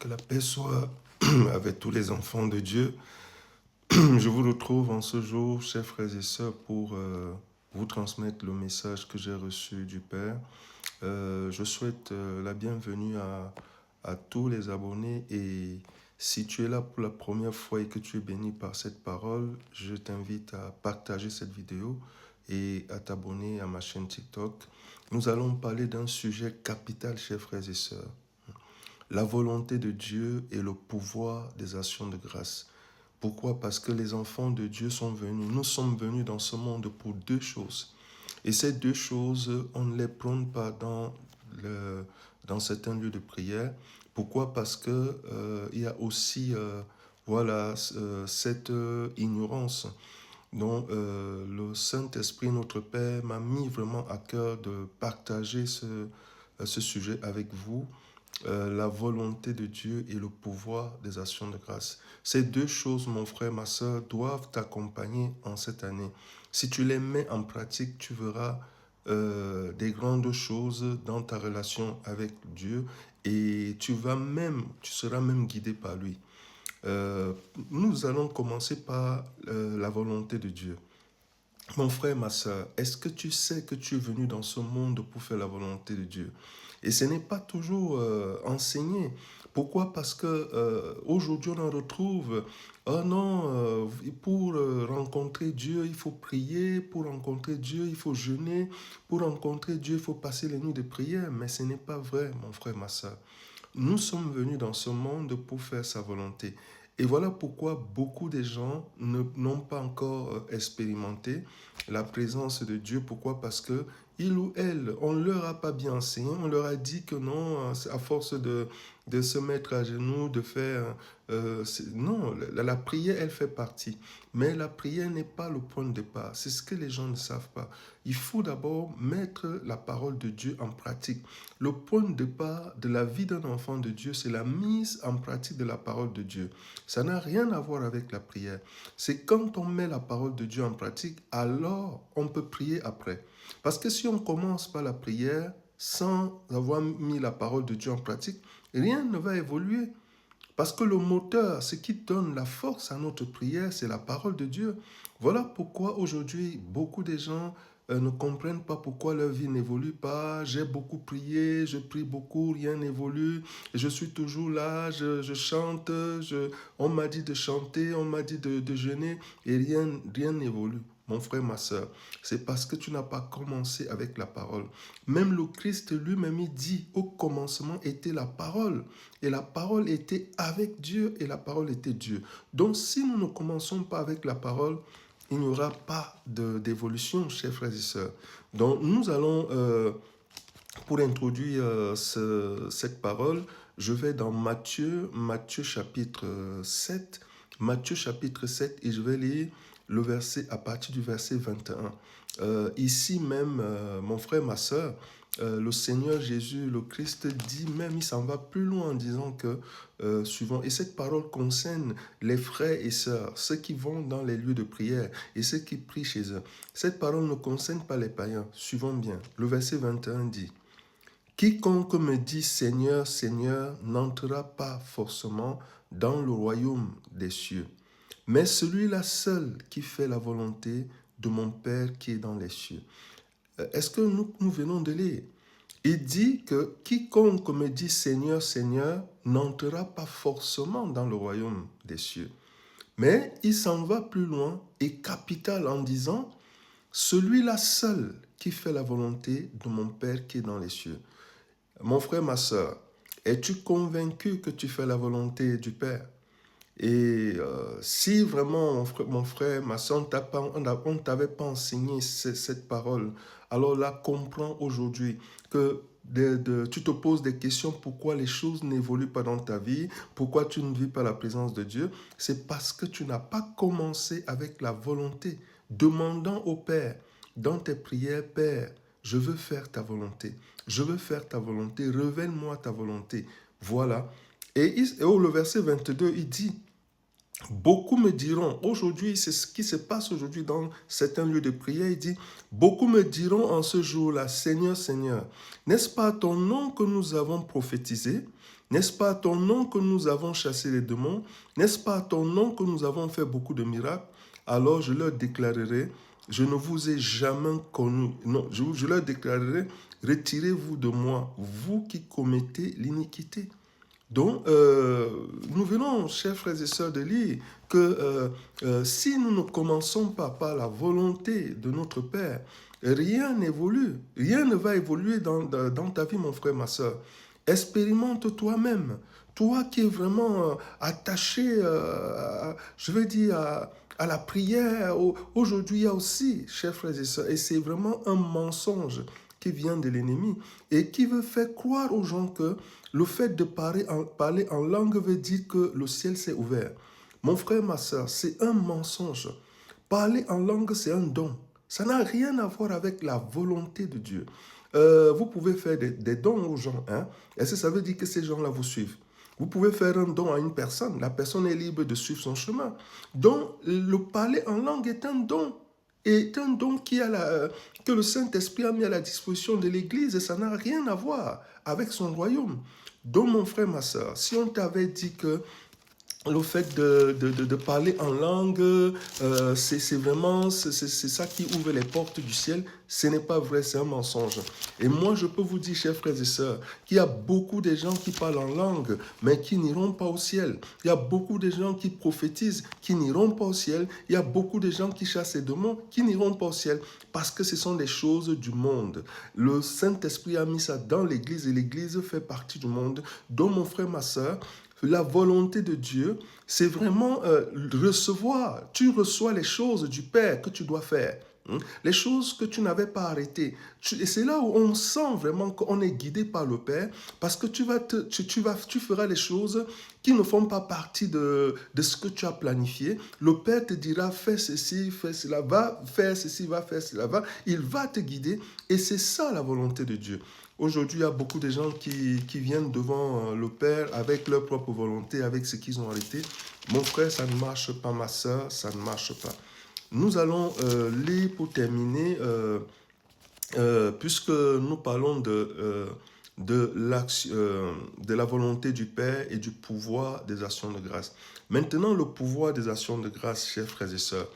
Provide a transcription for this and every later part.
Que la paix soit avec tous les enfants de Dieu. Je vous retrouve en ce jour, chers frères et sœurs, pour vous transmettre le message que j'ai reçu du Père. Je souhaite la bienvenue à tous les abonnés et si tu es là pour la première fois et que tu es béni par cette parole, je t'invite à partager cette vidéo et à t'abonner à ma chaîne TikTok. Nous allons parler d'un sujet capital, chers frères et sœurs. La volonté de Dieu et le pouvoir des actions de grâce. Pourquoi? Parce que les enfants de Dieu sont venus. Nous sommes venus dans ce monde pour deux choses. Et ces deux choses, on ne les prône pas dans certains lieux de prière. Pourquoi? Parce que il y a aussi cette ignorance dont le Saint-Esprit, notre Père, m'a mis vraiment à cœur de partager ce sujet avec vous. La volonté de Dieu et le pouvoir des actions de grâce. Ces deux choses, mon frère, ma soeur, doivent t'accompagner en cette année. Si tu les mets en pratique, tu verras des grandes choses dans ta relation avec Dieu et tu seras même guidé par lui. Euh, Nous allons commencer par la volonté de Dieu. Mon frère, ma soeur, est-ce que tu sais que tu es venu dans ce monde pour faire la volonté de Dieu? Et ce n'est pas toujours enseigné. Pourquoi? Parce que aujourd'hui on en retrouve, oh non, pour rencontrer Dieu, il faut prier, pour rencontrer Dieu, il faut jeûner, pour rencontrer Dieu, il faut passer les nuits de prière. Mais ce n'est pas vrai, mon frère, ma soeur. Nous sommes venus dans ce monde pour faire sa volonté. Et voilà pourquoi beaucoup de gens n'ont pas encore expérimenté la présence de Dieu. Pourquoi? Parce que il ou elle, on ne leur a pas bien enseigné, on leur a dit que non, à force de se mettre à genoux, de faire... non, la prière, elle fait partie. Mais la prière n'est pas le point de départ. C'est ce que les gens ne savent pas. Il faut d'abord mettre la parole de Dieu en pratique. Le point de départ de la vie d'un enfant de Dieu, c'est la mise en pratique de la parole de Dieu. Ça n'a rien à voir avec la prière. C'est quand on met la parole de Dieu en pratique, alors on peut prier après. Parce que si on commence par la prière sans avoir mis la parole de Dieu en pratique, rien ne va évoluer. Parce que le moteur, ce qui donne la force à notre prière, c'est la parole de Dieu. Voilà pourquoi aujourd'hui, beaucoup de gens ne comprennent pas pourquoi leur vie n'évolue pas. J'ai beaucoup prié, je prie beaucoup, rien n'évolue. Je suis toujours là, je chante, on m'a dit de chanter, on m'a dit de jeûner et rien n'évolue. Mon frère, ma soeur, c'est parce que tu n'as pas commencé avec la parole. Même le Christ lui-même, il dit, au commencement était la parole. Et la parole était avec Dieu et la parole était Dieu. Donc si nous ne commençons pas avec la parole, il n'y aura pas d'évolution, chers frères et sœurs. Donc nous allons, pour introduire cette parole, je vais dans Matthieu chapitre 7, Matthieu chapitre 7 et je vais lire le verset à partir du verset 21. Ici même, mon frère, ma soeur, le Seigneur Jésus, le Christ dit même, il s'en va plus loin en disant que, suivant, et cette parole concerne les frères et sœurs, ceux qui vont dans les lieux de prière et ceux qui prient chez eux. Cette parole ne concerne pas les païens. Suivons bien. Le verset 21 dit, quiconque me dit Seigneur, Seigneur, n'entrera pas forcément dans le royaume des cieux, mais celui-là seul qui fait la volonté de mon Père qui est dans les cieux. Est-ce que nous venons de lire? Il dit que quiconque me dit Seigneur, Seigneur, n'entrera pas forcément dans le royaume des cieux. Mais il s'en va plus loin et capital en disant, celui-là seul qui fait la volonté de mon Père qui est dans les cieux. Mon frère, ma soeur, es-tu convaincu que tu fais la volonté du Père? Et si vraiment, mon frère, ma soeur, on ne t'avait pas enseigné cette parole, alors là, comprends aujourd'hui que tu te poses des questions pourquoi les choses n'évoluent pas dans ta vie, pourquoi tu ne vis pas la présence de Dieu. C'est parce que tu n'as pas commencé avec la volonté, demandant au Père, dans tes prières, Père, je veux faire ta volonté, je veux faire ta volonté, révèle-moi ta volonté. Voilà. Et le verset 22, il dit, Beaucoup me diront, aujourd'hui, c'est ce qui se passe aujourd'hui dans certains lieux de prière, il dit, beaucoup me diront en ce jour-là, Seigneur, Seigneur, n'est-ce pas à ton nom que nous avons prophétisé? N'est-ce pas à ton nom que nous avons chassé les démons? N'est-ce pas à ton nom que nous avons fait beaucoup de miracles? Alors je leur déclarerai, je ne vous ai jamais connu. Non, je leur déclarerai, retirez-vous de moi, vous qui commettez l'iniquité. Donc, nous venons, chers frères et sœurs, de lire que si nous ne commençons pas par la volonté de notre Père, rien n'évolue, rien ne va évoluer dans ta vie, mon frère, ma sœur. Expérimente toi-même, toi qui es vraiment attaché, je veux dire, à la prière. Aujourd'hui, il y a aussi, chers frères et sœurs, et c'est vraiment un mensonge qui vient de l'ennemi et qui veut faire croire aux gens que le fait de parler en langue veut dire que le ciel s'est ouvert. Mon frère, ma soeur, c'est un mensonge. Parler en langue, c'est un don. Ça n'a rien à voir avec la volonté de Dieu. Vous pouvez faire des dons aux gens. Hein? Est-ce que ça veut dire que ces gens-là vous suivent? Vous pouvez faire un don à une personne. La personne est libre de suivre son chemin. Donc, le parler en langue est un don. Est un don que le Saint-Esprit a mis à la disposition de l'Église et ça n'a rien à voir avec son royaume. Donc, mon frère, ma soeur, si on t'avait dit que le fait de parler en langue, c'est vraiment c'est ça qui ouvre les portes du ciel. Ce n'est pas vrai, c'est un mensonge. Et moi, je peux vous dire, chers frères et sœurs, qu'il y a beaucoup de gens qui parlent en langue, mais qui n'iront pas au ciel. Il y a beaucoup de gens qui prophétisent, qui n'iront pas au ciel. Il y a beaucoup de gens qui chassent les démons, qui n'iront pas au ciel, parce que ce sont des choses du monde. Le Saint-Esprit a mis ça dans l'Église, et l'Église fait partie du monde. Donc, mon frère, ma sœur, la volonté de Dieu, c'est vraiment recevoir. Tu reçois les choses du Père que tu dois faire. Les choses que tu n'avais pas arrêtées. Et c'est là où on sent vraiment qu'on est guidé par le Père, parce que tu feras les choses qui ne font pas partie de ce que tu as planifié. Le Père te dira, fais ceci, fais cela, va faire ceci, va faire cela, va. Il va te guider et c'est ça la volonté de Dieu. Aujourd'hui, il y a beaucoup de gens qui viennent devant le Père avec leur propre volonté, avec ce qu'ils ont arrêté. Mon frère, ça ne marche pas, ma soeur, ça ne marche pas. Nous allons lire pour terminer, puisque nous parlons de la volonté du Père et du pouvoir des actions de grâce. Maintenant, le pouvoir des actions de grâce, chers frères et sœurs,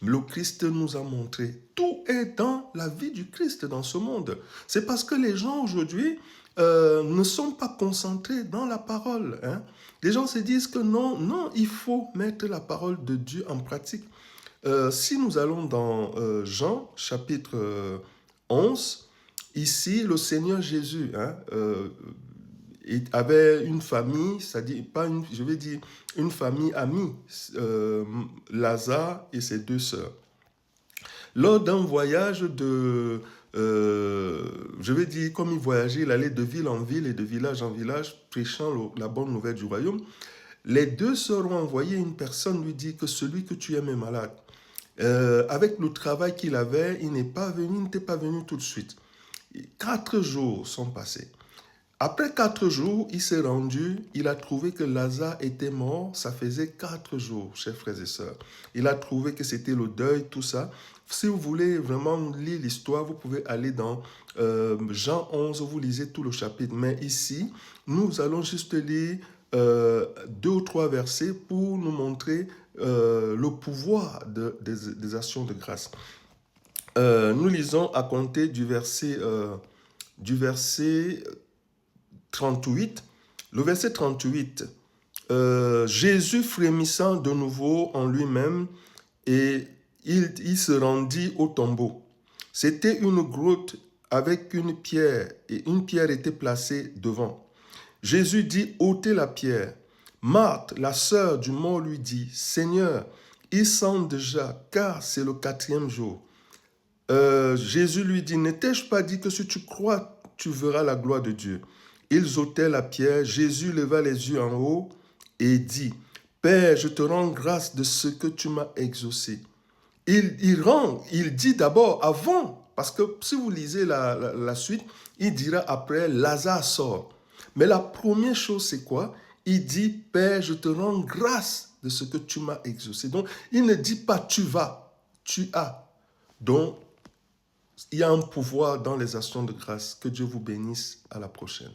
le Christ nous a montré, tout est dans la vie du Christ dans ce monde. C'est parce que les gens aujourd'hui ne sont pas concentrés dans la parole. Hein. Les gens se disent que non, il faut mettre la parole de Dieu en pratique. Si nous allons dans Jean, chapitre 11, ici, le Seigneur Jésus avait une famille, c'est-à-dire, je vais dire, une famille amie, Lazare et ses deux sœurs. Lors d'un voyage je vais dire, comme il voyageait, il allait de ville en ville et de village en village, prêchant la bonne nouvelle du royaume. Les deux sœurs ont envoyé une personne lui dire que celui que tu aimes est malade. Avec le travail qu'il avait, il n'était pas venu tout de suite. 4 jours sont passés. Après 4 jours, il s'est rendu, il a trouvé que Lazare était mort, ça faisait 4 jours, chers frères et sœurs. Il a trouvé que c'était le deuil, tout ça. Si vous voulez vraiment lire l'histoire, vous pouvez aller dans Jean 11, vous lisez tout le chapitre. Mais ici, nous allons juste lire 2 ou 3 versets pour nous montrer le pouvoir des actions de grâce. Nous lisons à compter du verset 38. Le verset 38, Jésus frémissant de nouveau en lui-même et il se rendit au tombeau. C'était une grotte avec une pierre et une pierre était placée devant. Jésus dit, ôtez la pierre. Marthe, la sœur du mort, lui dit, Seigneur, il sent déjà, car c'est le 4e jour. Jésus lui dit, ne t'ai-je pas dit que si tu crois, tu verras la gloire de Dieu? Ils ôtaient la pierre. Jésus leva les yeux en haut et dit, Père, je te rends grâce de ce que tu m'as exaucé. Il dit d'abord avant, parce que si vous lisez la suite, il dira après, Lazare sort. Mais la première chose, c'est quoi? Il dit, Père, je te rends grâce de ce que tu m'as exaucé. Donc, il ne dit pas tu vas, tu as. Donc, il y a un pouvoir dans les actions de grâce. Que Dieu vous bénisse. À la prochaine.